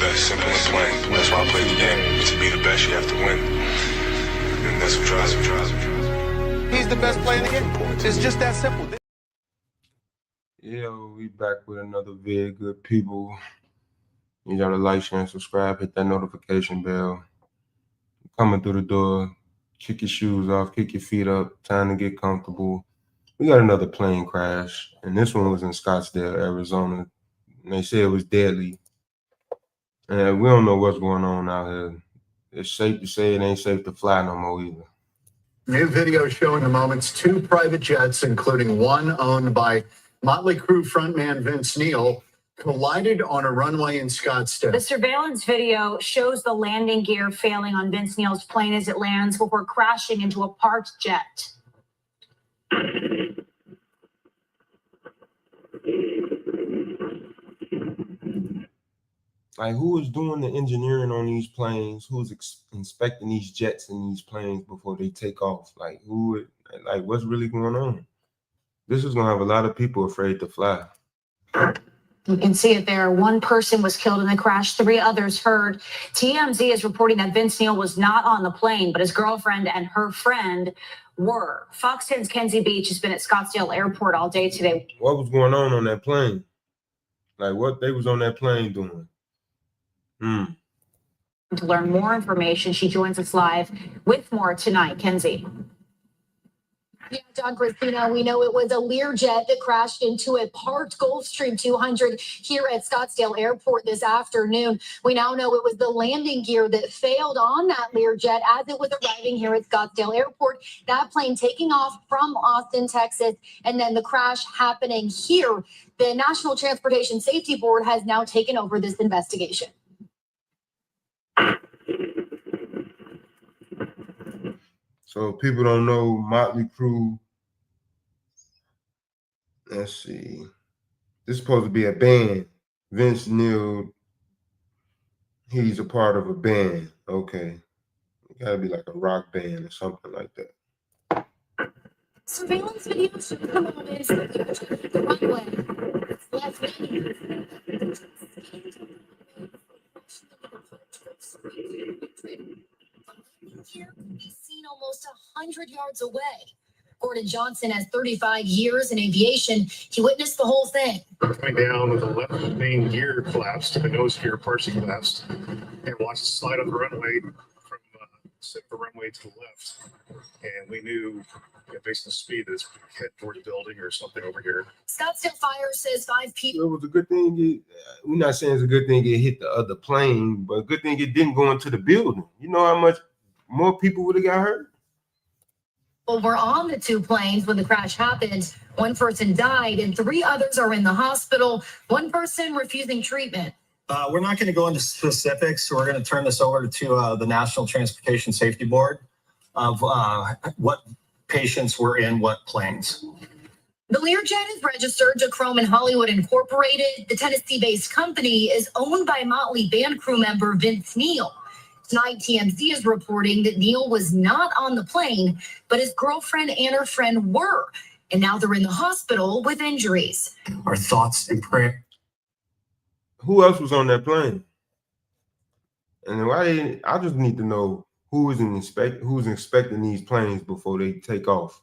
best, simple and plain. That's why I play the game. To be the best, you have to win. And that's what drives me. He's the best player in the game. It's just that simple. Yo, we back with another vid, good people. You gotta like, share, and subscribe. Hit that notification bell. Coming through the door. Kick your shoes off. Kick your feet up. Time to get comfortable. We got another plane crash, and this one was in Scottsdale, Arizona. And they said it was deadly. And we don't know what's going on out here. It's safe to say it ain't safe to fly no more either. New video showing the moments two private jets, including one owned by Motley Crue frontman Vince Neil, collided on a runway in Scottsdale. The surveillance video shows the landing gear failing on Vince Neil's plane as it lands before crashing into a parked jet. Like, who is doing the engineering on these planes? Who's inspecting these jets and these planes before they take off? Like, what's really going on? This is gonna have a lot of people afraid to fly. You can see it there. One person was killed in the crash. 3 others hurt. TMZ is reporting that Vince Neil was not on the plane, but his girlfriend and her friend were. Fox 10's Kenzie Beach has been at Scottsdale Airport all day today. What was going on that plane? Like, what they was on that plane doing? To learn more information, she joins us live with more tonight. Kenzie. Yeah, John Christina, we know it was a Learjet that crashed into a parked Gulfstream 200 here at Scottsdale Airport this afternoon. We now know it was the landing gear that failed on that Learjet as it was arriving here at Scottsdale Airport. That plane taking off from Austin, Texas, and then the crash happening here. The National Transportation Safety Board has now taken over this investigation. So people don't know Motley Crue. Let's see. This is supposed to be a band. Vince Neil, he's a part of a band. Okay. It gotta be like a rock band or something like that. Surveillance video shows the moments that the runway. Last minute. Here can be seen almost 100 yards away. Gordon Johnson has 35 years in aviation. He witnessed the whole thing. Coming down with the left main gear collapsed, the nose gear partially collapsed, and watched it slide on the runway from the runway to the left. And we knew, based on the speed, that it's head toward the building or something over here. Scottsdale Fire says 5 people. It was a good thing. We're not saying it's a good thing it hit the other plane, but a good thing it didn't go into the building. You know how much more people would have got hurt? Well, we're on the 2 planes when the crash happened. 1 person died and 3 others are in the hospital. 1 person refusing treatment. We're not going to go into specifics. So we're going to turn this over to the National Transportation Safety Board of what patients were in what planes. The Learjet is registered to Chrome and Hollywood Incorporated. The Tennessee-based company is owned by Motley band crew member Vince Neil. Tonight, TMZ is reporting that Neil was not on the plane, but his girlfriend and her friend were. And now they're in the hospital with injuries. Our thoughts and prayer. Who else was on that plane? And I just need to know who's inspecting these planes before they take off.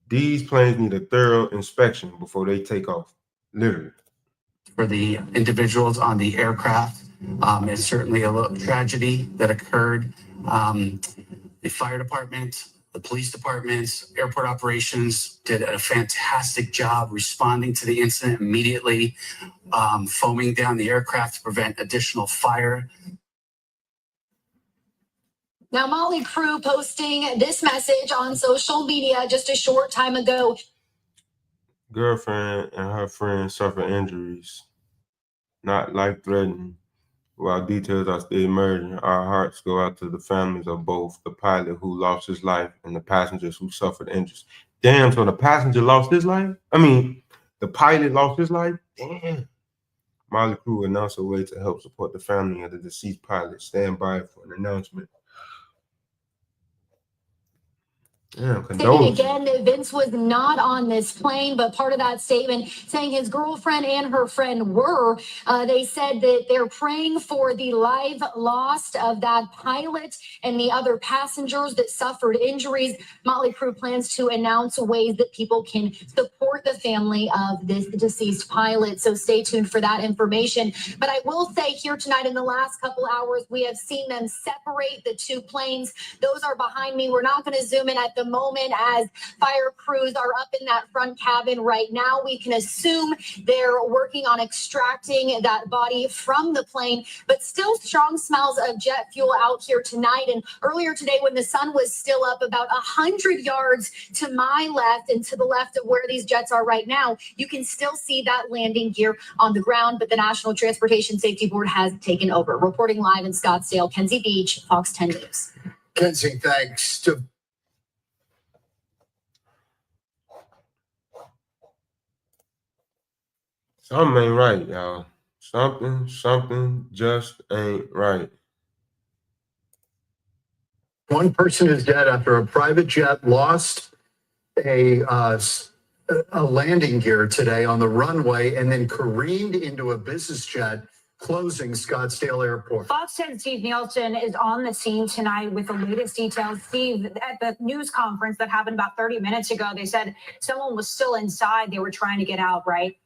These planes need a thorough inspection before they take off, literally. For the individuals on the aircraft, it's certainly a little tragedy that occurred. The fire department, the police departments, airport operations did a fantastic job responding to the incident immediately, foaming down the aircraft to prevent additional fire. Now, Motley Crue posting this message on social media just a short time ago. Girlfriend and her friend suffer injuries, not life-threatening. While details are still emerging, our hearts go out to the families of both the pilot who lost his life and the passengers who suffered injuries. Damn, so the passenger lost his life? The pilot lost his life? Damn. Motley Crue announced a way to help support the family of the deceased pilot. Stand by for an announcement. Yeah, Saying condolences. again that Vince was not on this plane, but part of that statement saying his girlfriend and her friend were. They said that they're praying for the life lost of that pilot and the other passengers that suffered injuries. Motley Crue plans to announce ways that people can support the family of this deceased pilot. So stay tuned for that information. But I will say here tonight, in the last couple hours, we have seen them separate the two planes. Those are behind me. We're not going to zoom in at the moment as fire crews are up in that front cabin right now. We can assume they're working on extracting that body from the plane, but still strong smells of jet fuel out here tonight. And earlier today, when the sun was still up about 100 yards to my left and to the left of where these jets are right now, you can still see that landing gear on the ground, but the National Transportation Safety Board has taken over. Reporting live in Scottsdale, Kenzie Beach, Fox 10 News. Kenzie, thanks. To Something ain't right, y'all. Something just ain't right. One person is dead after a private jet lost a landing gear today on the runway and then careened into a business jet closing Scottsdale Airport. Fox 10 Steve Nielsen is on the scene tonight with the latest details. Steve, at the news conference that happened about 30 minutes ago, they said someone was still inside. They were trying to get out, right?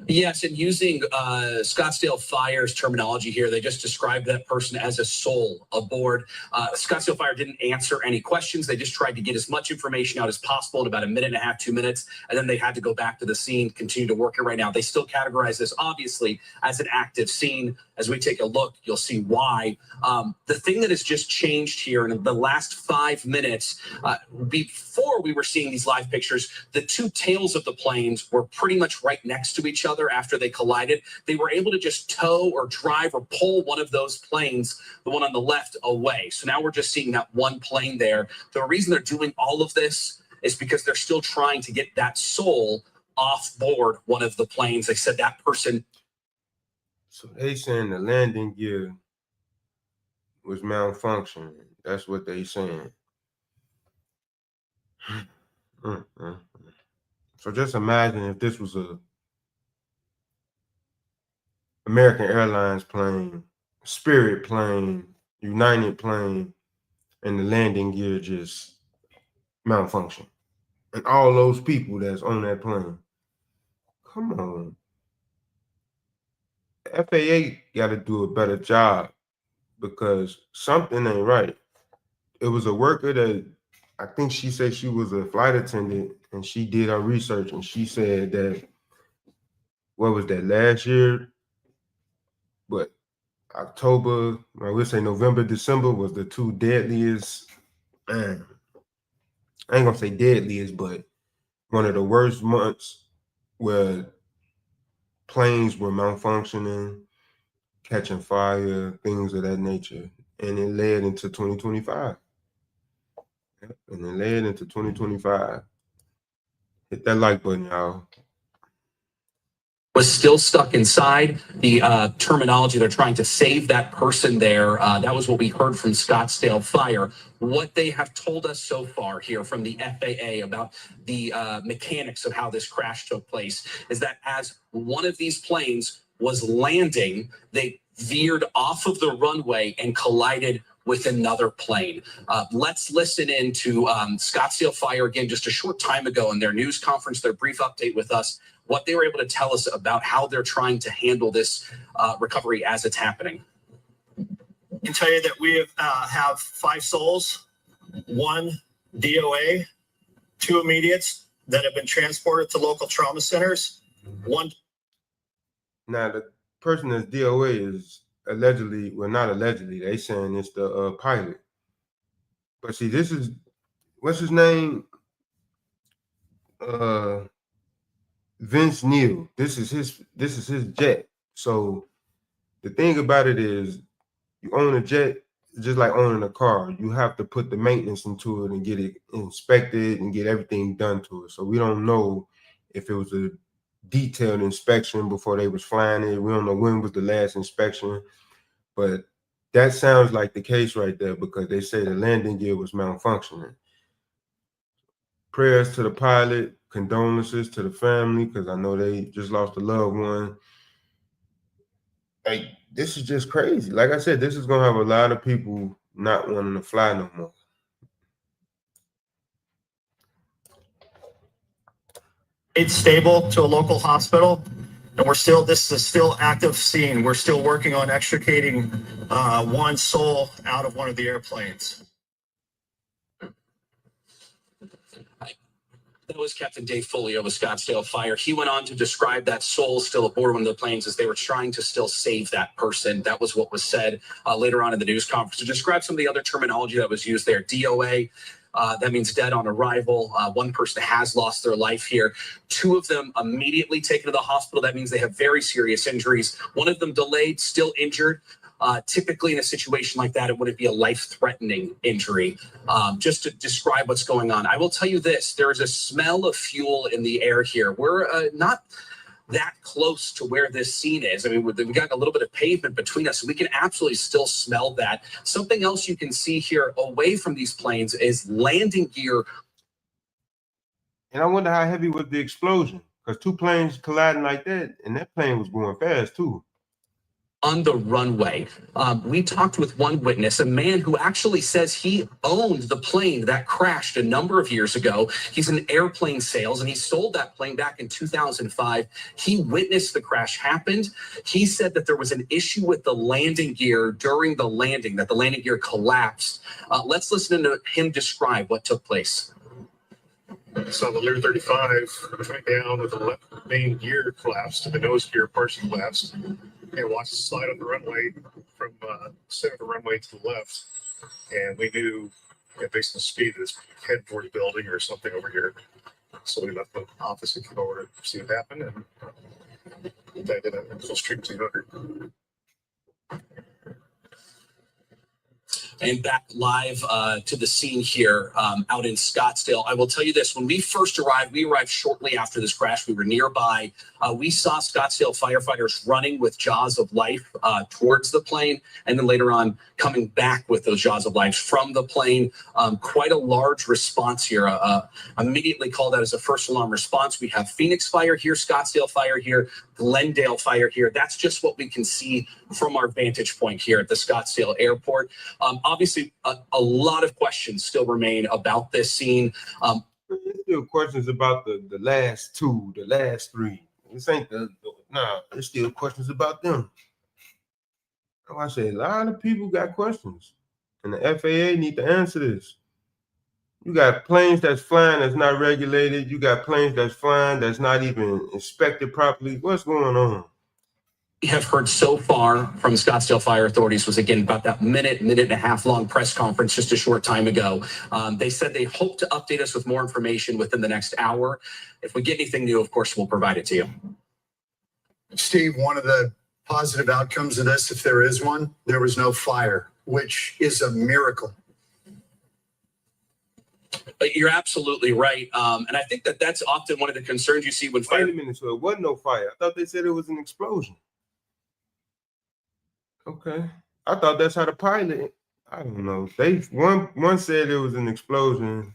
Yes, and using Scottsdale Fire's terminology here, they just described that person as a soul aboard. Scottsdale Fire didn't answer any questions. They just tried to get as much information out as possible in about 1.5 minutes, 2 minutes, and then they had to go back to the scene, continue to work it right now. They still categorize this, obviously, as an active scene. As we take a look, you'll see why. The thing that has just changed here in the last 5 minutes, before we were seeing these live pictures, the two tails of the planes were pretty much right next to each other after they collided. They were able to just tow or drive or pull one of those planes, the one on the left, away. So now we're just seeing that one plane there. The reason they're doing all of this is because they're still trying to get that soul off board one of the planes. They said that person. So they saying the landing gear was malfunctioning. That's what they saying. So just imagine if this was a American Airlines plane, Spirit plane, United plane, and the landing gear just malfunction. And all those people that's on that plane. Come on. The FAA got to do a better job because something ain't right. It was a worker that I think she said she was a flight attendant and she did her research and she said that, what was that, last year? But October, I would say November, December was the two deadliest, man, I ain't gonna say deadliest, but one of the worst months where planes were malfunctioning, catching fire, things of that nature. And it led into 2025. And it led into 2025. Hit that like button, y'all. Was still stuck inside. The terminology, they're trying to save that person there. That was what we heard from Scottsdale Fire. What they have told us so far here from the FAA about the mechanics of how this crash took place is that as one of these planes was landing, they veered off of the runway and collided with another plane. Let's listen in to Scottsdale Fire again just a short time ago in their news conference, their brief update with us, what they were able to tell us about how they're trying to handle this recovery as it's happening. I can tell you that we have 5 souls, 1 DOA, 2 immediates that have been transported to local trauma centers. 1. Now, the person that's DOA is allegedly, well, not allegedly, they saying it's the pilot. But see, this is, what's his name? Vince Neal. This is his jet. So the thing about it is, you own a jet, just like owning a car. You have to put the maintenance into it and get it inspected and get everything done to it. So we don't know if it was a detailed inspection before they was flying it. We don't know when was the last inspection, but That sounds like the case right there because they say the landing gear was malfunctioning. Prayers to the pilot, condolences to the family because I know they just lost a loved one. Like, this is just crazy. Like I said, this is gonna have a lot of people not wanting to fly no more. It's stable to a local hospital, and this is still active scene. We're still working on extricating one soul out of one of the airplanes. That was Captain Dave Folio with Scottsdale Fire. He went on to describe that soul still aboard one of the planes as they were trying to still save that person. That was what was said later on in the news conference. To describe some of the other terminology that was used there, DOA, that means dead on arrival. One person has lost their life here. Two of them immediately taken to the hospital. That means they have very serious injuries. One of them delayed, still injured. Typically in a situation like that, it wouldn't be a life-threatening injury. Just to describe what's going on, I will tell you this, there is a smell of fuel in the air here. We're not that close to where this scene is. I mean, we've got a little bit of pavement between us, so we can absolutely still smell that. Something else you can see here away from these planes is landing gear. And I wonder how heavy was the explosion because two planes colliding like that, and that plane was going fast too. On the runway. We talked with one witness, a man who actually says he owned the plane that crashed a number of years ago. He's in airplane sales and he sold that plane back in 2005. He witnessed the crash happened. He said that there was an issue with the landing gear during the landing, that the landing gear collapsed. Let's listen to him describe what took place. So the Lear 35 went down with the left main gear collapsed, the nose gear partially collapsed, and watched it slide on the runway from center of the runway to the left. And we knew, based on the speed, that it's head towards the building or something over here. So we left the office and came over to see what happened, and that did a full stream 200. And back live to the scene here out in Scottsdale. I will tell you this, when we first arrived, we arrived shortly after this crash. We were nearby. We saw Scottsdale firefighters running with jaws of life towards the plane, and then later on coming back with those jaws of life from the plane. Quite a large response here. Immediately called out as a first alarm response. We have Phoenix Fire here, Scottsdale Fire here, Glendale Fire here. That's just what we can see from our vantage point here at the Scottsdale Airport. Obviously, a lot of questions still remain about this scene. There's still questions about the last two, the last three. This ain't there's still questions about them. I say a lot of people got questions, and the FAA need to answer this. You got planes that's flying that's not regulated. You got planes that's flying that's not even inspected properly. What's going on? We have heard so far from Scottsdale Fire authorities was, again, about that minute and a half long press conference just a short time ago. They said they hope to update us with more information within the next hour. If we get anything new, of course, we'll provide it to you. Steve, one of the positive outcomes of this, if there is one, there was no fire, which is a miracle. But you're absolutely right. And I think that that's often one of the concerns you see when fire. Wait a minute, so it wasn't no fire. I thought they said it was an explosion. Okay. I thought that's how the pilot, I don't know. One said it was an explosion.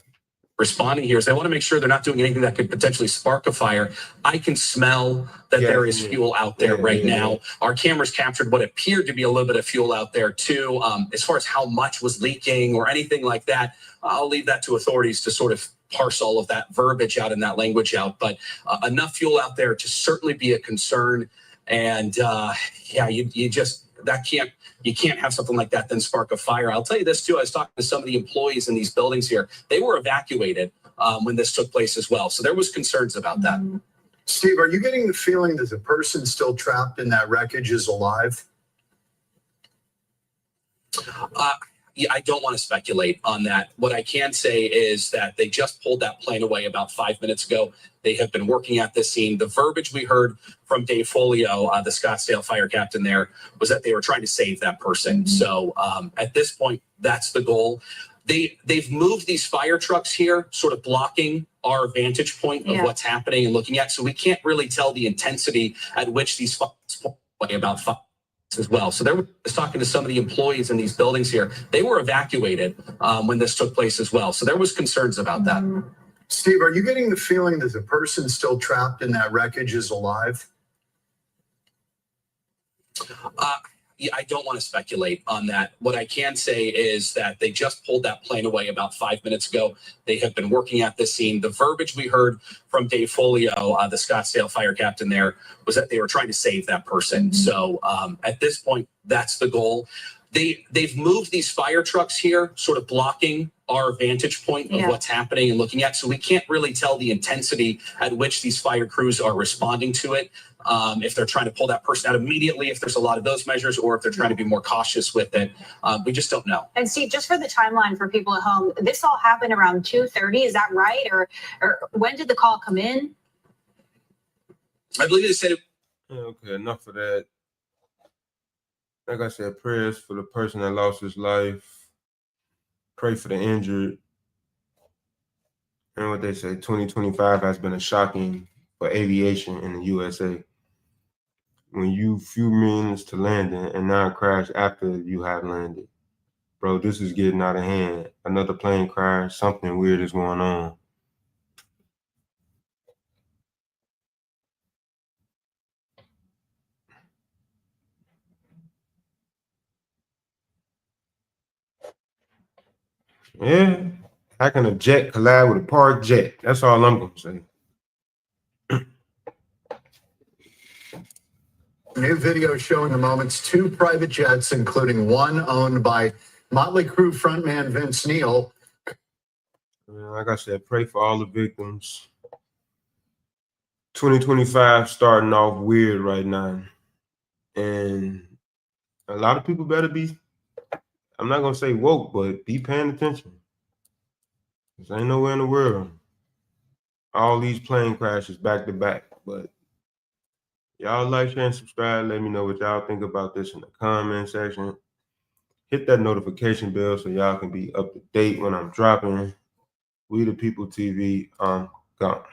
Responding here is they want to make sure they're not doing anything that could potentially spark a fire. I can smell that there is fuel out there now. Our cameras captured what appeared to be a little bit of fuel out there too. As far as how much was leaking or anything like that, I'll leave that to authorities to sort of parse all of that verbiage out and that language out. But enough fuel out there to certainly be a concern. And you can't have something like that then spark a fire. I'll tell you this too. I was talking to some of the employees in these buildings here. They were evacuated when this took place as well. So there was concerns about that. Steve, are you getting the feeling that the person still trapped in that wreckage is alive? Yeah, I don't want to speculate on that. What I can say is that they just pulled that plane away about 5 minutes ago. They have been working at this scene. The verbiage we heard from Dave Folio, the Scottsdale fire captain there, was that they were trying to save that person. So at this point, that's the goal. They've moved these fire trucks here, sort of blocking our vantage point of what's happening and looking at. So we can't really tell the intensity at which these fires about 5 as well. So there was talking to some of the employees in these buildings here. They were evacuated when this took place as well. So there was concerns about that. Steve, are you getting the feeling that the person still trapped in that wreckage is alive? Yeah, I don't want to speculate on that. What I can say is that they just pulled that plane away about 5 minutes ago. They have been working at this scene. The verbiage we heard from Dave Folio, the Scottsdale fire captain there, was that they were trying to save that person. So at this point, that's the goal. They've moved these fire trucks here, sort of blocking our vantage point of what's happening and looking at. So we can't really tell the intensity at which these fire crews are responding to it. If they're trying to pull that person out immediately, if there's a lot of those measures, or if they're trying to be more cautious with it. We just don't know. And Steve, just for the timeline for people at home, this all happened around 2:30. Is that right? Or when did the call come in? I believe they said it. Okay, enough of that. Like I said, prayers for the person that lost his life. Pray for the injured. And what they say, 2025 has been a shocking for aviation in the USA. When you few minutes to landing and now crash after you have landed. Bro, this is getting out of hand. Another plane crash, something weird is going on. Yeah, how can a jet collide with a parked jet? That's all I'm gonna say. New video showing the moments two private jets, including one owned by Motley Crue frontman Vince Neil. Like I said, pray for all the victims. 2025 starting off weird right now. And a lot of people better be, I'm not gonna say woke, but be paying attention. Because ain't nowhere in the world all these plane crashes back to back. But y'all like, share, and subscribe. Let me know what y'all think about this in the comment section. Hit that notification bell so y'all can be up to date when I'm dropping. We the People TV. I'm gone.